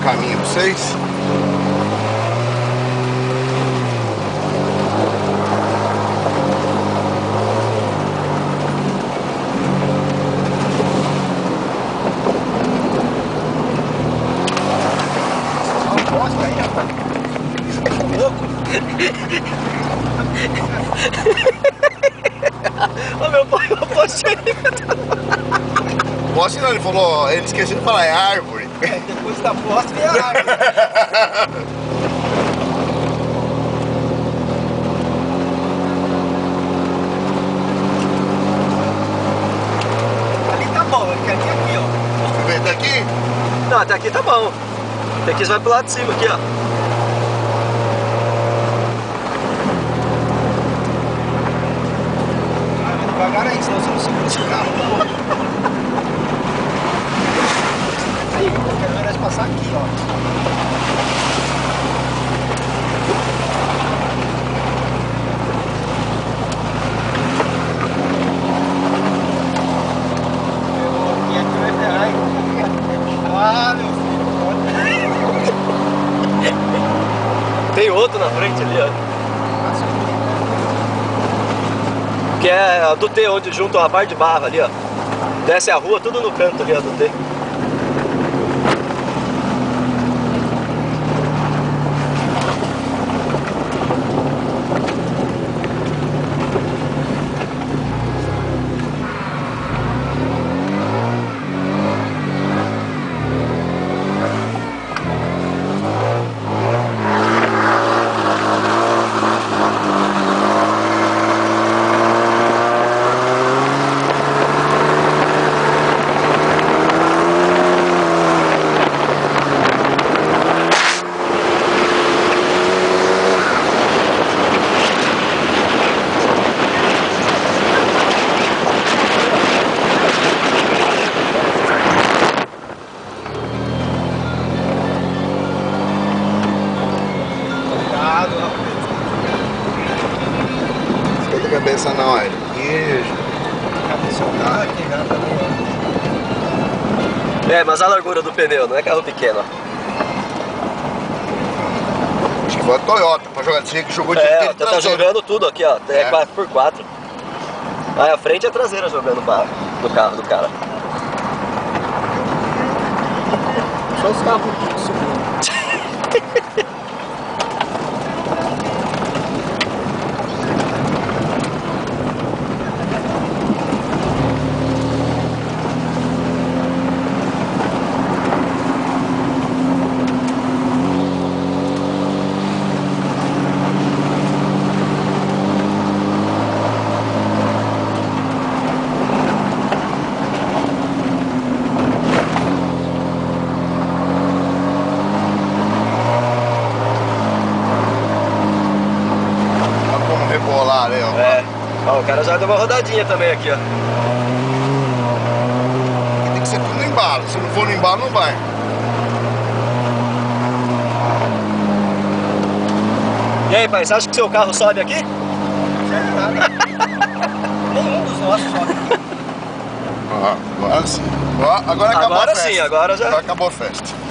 caminho pra vocês. Ô meu pai, eu posso ir. Poste não, ele falou, ele esqueceu de falar, é árvore. É, depois da poste é a árvore. Ali tá bom, ele quer vir aqui, ó. Vem daqui? Não, até aqui tá bom. Até aqui você vai pro lado de cima aqui, ó. Devagar aí, senão você não segura esse carro. Aí, eu quero ver nós passar aqui, ó. E aqui vai ferrar, ah, meu filho. Tem outro na frente ali, ó. Que é do T, onde junta uma parte de barra ali, ó. Desce a rua, tudo no canto ali, ó, do T. Esquenta a cabeça não, olha. Isso. Cabeça do carro aqui, já também, ó. É, mas a largura do pneu, não é carro pequeno, ó. Acho que foi a Toyota pra jogar. Tinha que jogou de É, inteiro tá jogando tudo aqui, ó. É É. 4x4. Aí a frente é a traseira jogando barra do carro do cara. Só os carros subindo. Olha como rebolar aí, ó. É. Ó, o cara já deu uma rodadinha também aqui, ó. Aqui tem que ser tudo no embalo. Se não for no embalo, não vai. E aí, pai, você acha que seu carro sobe aqui? Nenhum dos nossos sobe aqui. Ó, agora sim. Ó, agora acabou a Agora festa. sim, agora já. Agora acabou a festa.